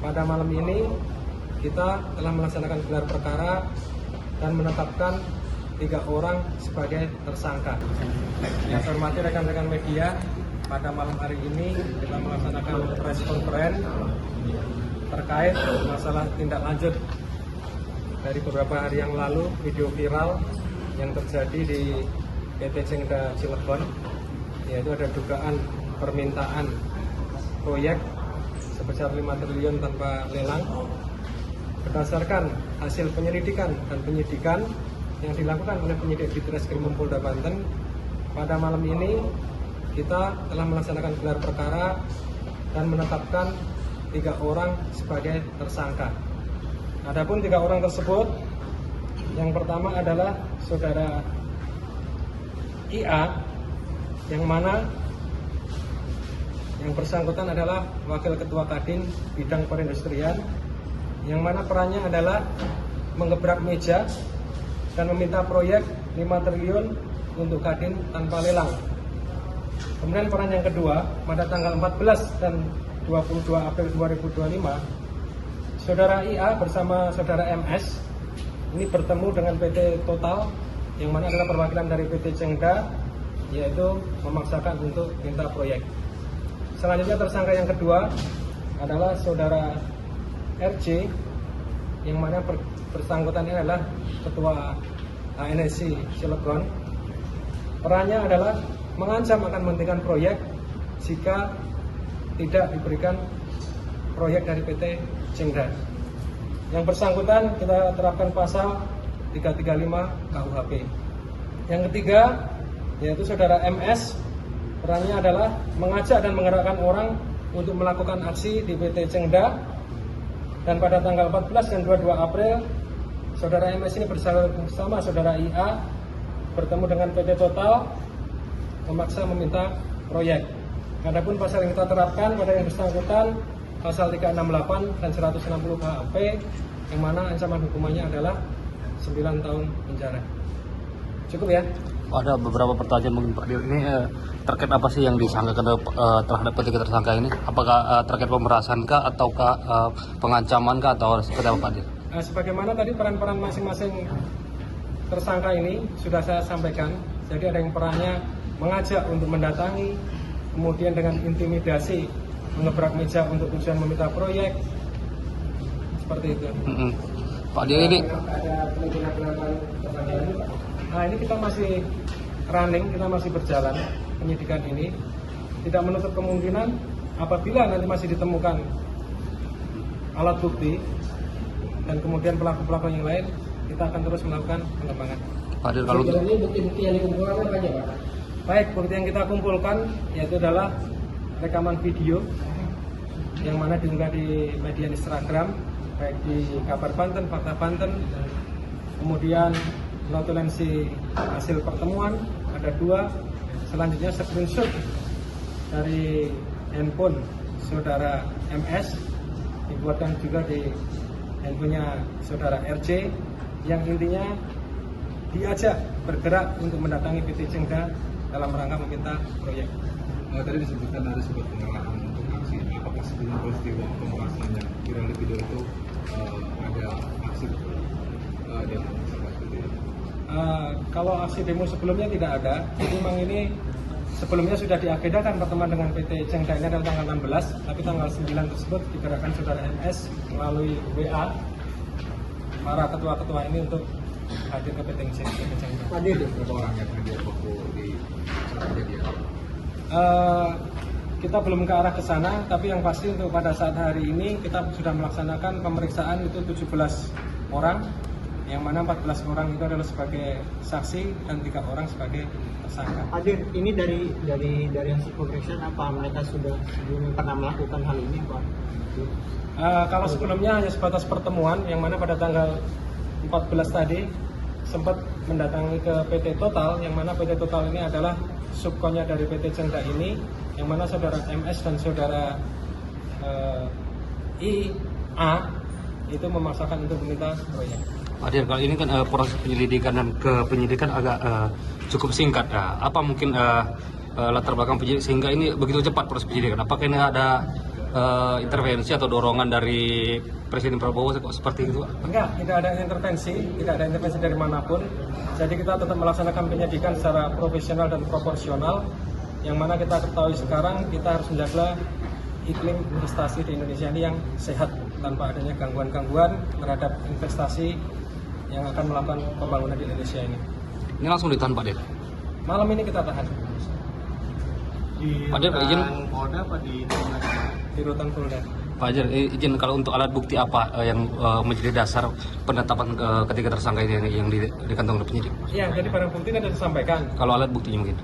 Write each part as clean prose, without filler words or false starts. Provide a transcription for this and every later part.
pada malam ini kita telah melaksanakan gelar perkara dan menetapkan 3 orang sebagai tersangka. Yang saya hormati rekan-rekan media, pada malam hari ini kita melaksanakan press conference terkait masalah tindak lanjut dari beberapa hari yang lalu video viral yang terjadi di PT Cengda Cilegon, yaitu ada dugaan permintaan proyek sebesar 5 triliun tanpa lelang. Berdasarkan hasil penyelidikan dan penyidikan yang dilakukan oleh penyidik di Ditreskrim Polda Banten, pada malam ini kita telah melaksanakan gelar perkara dan menetapkan 3 orang sebagai tersangka. Adapun 3 orang tersebut, yang pertama adalah saudara IA, yang mana yang bersangkutan adalah Wakil Ketua Kadin Bidang Perindustrian, yang mana perannya adalah menggebrak meja dan meminta proyek 5 triliun untuk Kadin tanpa lelang. Kemudian peran yang kedua, pada tanggal 14 dan 22 April 2025, saudara IA bersama saudara MS ini bertemu dengan PT Total, yang mana adalah perwakilan dari PT Cengda, yaitu memaksakan untuk minta proyek. Selanjutnya tersangka yang kedua adalah saudara RJ, yang mana bersangkutan ini adalah Ketua ANSI Cilegon. Perannya adalah mengancam akan menghentikan proyek jika tidak diberikan proyek dari PT Cengda. Yang bersangkutan kita terapkan pasal 335 KUHP. Yang ketiga yaitu saudara MS, perannya adalah mengajak dan menggerakkan orang untuk melakukan aksi di PT Cengda. Dan pada tanggal 14 dan 22 April, saudara MS ini bersama saudara IA bertemu dengan PT Total, memaksa meminta proyek. Adapun pasal yang kita terapkan pada yang bersangkutan, pasal 368 dan 160 KUHP, yang mana ancaman hukumannya adalah 9 tahun penjara. Cukup ya? Ada beberapa pertanyaan mungkin Pak Dir, ini terkait apa sih yang disangkakan terhadap ketiga tersangka ini? Apakah terkait pemerasan kah, ataukah pengancaman kah, atau seperti apa Pak Dir? Sebagaimana tadi peran-peran masing-masing tersangka ini sudah saya sampaikan. Jadi ada yang perannya mengajak untuk mendatangi, kemudian dengan intimidasi mengebrak meja untuk tujuan meminta proyek, seperti itu. Pak Dir, ini ada penelitian tersangka ini, Pak. Nah, ini kita masih running, kita masih berjalan penyidikan ini. Tidak menutup kemungkinan apabila nanti masih ditemukan alat bukti dan kemudian pelaku-pelaku yang lain, kita akan terus melakukan pengembangan. Pak Dir, kalau ini bukti-bukti yang dikumpulkan apa aja, Pak? Baik, bukti yang kita kumpulkan yaitu adalah rekaman video yang mana diunggah di media Instagram, baik di Kabar Banten, Fakta Banten, kemudian notulensi hasil pertemuan ada 2, selanjutnya screenshot dari handphone saudara MS dibuatkan juga di handphonenya saudara RJ, yang intinya diajak bergerak untuk mendatangi PT Cengda dalam rangka meminta proyek. Tadi disebutkan ada sebuah pengarahan untuk aksi. Apakah sebelum peristiwa pemerasan yang viral di video itu ada aksi demo seperti itu? Kalau aksi demo sebelumnya tidak ada. Jadi memang ini sebelumnya sudah diagendakan pertemuan dengan PT Cengda ini adalah tanggal 16, tapi tanggal 9 tersebut digerakkan saudara MS melalui WA para ketua-ketua ini untuk hadir ke PT Cengda. Hadir berapa orang yang hadir waktu di saat kejadian? Kita belum ke arah ke sana, tapi yang pasti untuk pada saat hari ini kita sudah melaksanakan pemeriksaan itu 17 orang, yang mana 14 orang itu adalah sebagai saksi dan 3 orang sebagai tersangka. Hadir, ini dari hasil pemeriksaan apa mereka sudah sebelumnya pernah melakukan hal ini, Pak? Kalau sebelumnya hanya sebatas pertemuan, yang mana pada tanggal 14 tadi sempat mendatangi ke PT Total, yang mana PT Total ini adalah subkonnya dari PT Cengda ini, yang mana saudara MS dan saudara IA itu memaksakan untuk meminta proyek. Pak Dir, kalau ini kan proses penyelidikan dan penyidikan agak cukup singkat. Apa mungkin latar belakang penyidik sehingga ini begitu cepat proses penyidikan? Apakah ini ada intervensi atau dorongan dari Presiden Prabowo kok seperti itu? Enggak, tidak ada intervensi dari manapun. Jadi kita tetap melaksanakan penyidikan secara profesional dan proporsional. Yang mana kita ketahui sekarang kita harus menjaga iklim investasi di Indonesia ini yang sehat tanpa adanya gangguan-gangguan terhadap investasi yang akan melakukan pembangunan di Indonesia ini. Ini langsung ditahan Pak Dir? Malam ini kita tahan Di Pak Dir, izin. Polda apa di di rutan Polda. Pak Dir, izin kalau untuk alat bukti apa yang menjadi dasar penetapan ketiga tersangka ini yang di kantong penyidik? Iya, jadi barang bukti kan sudah disampaikan. Kalau alat buktinya mungkin?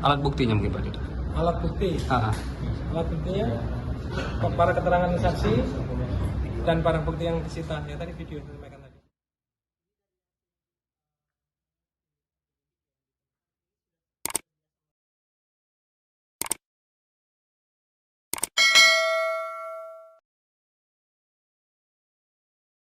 Alat buktinya mungkin Pak Dir? Alat bukti, Ah, ah. alat buktinya para keterangan saksi dan barang bukti yang disita. Ya tadi video yang disampaikan.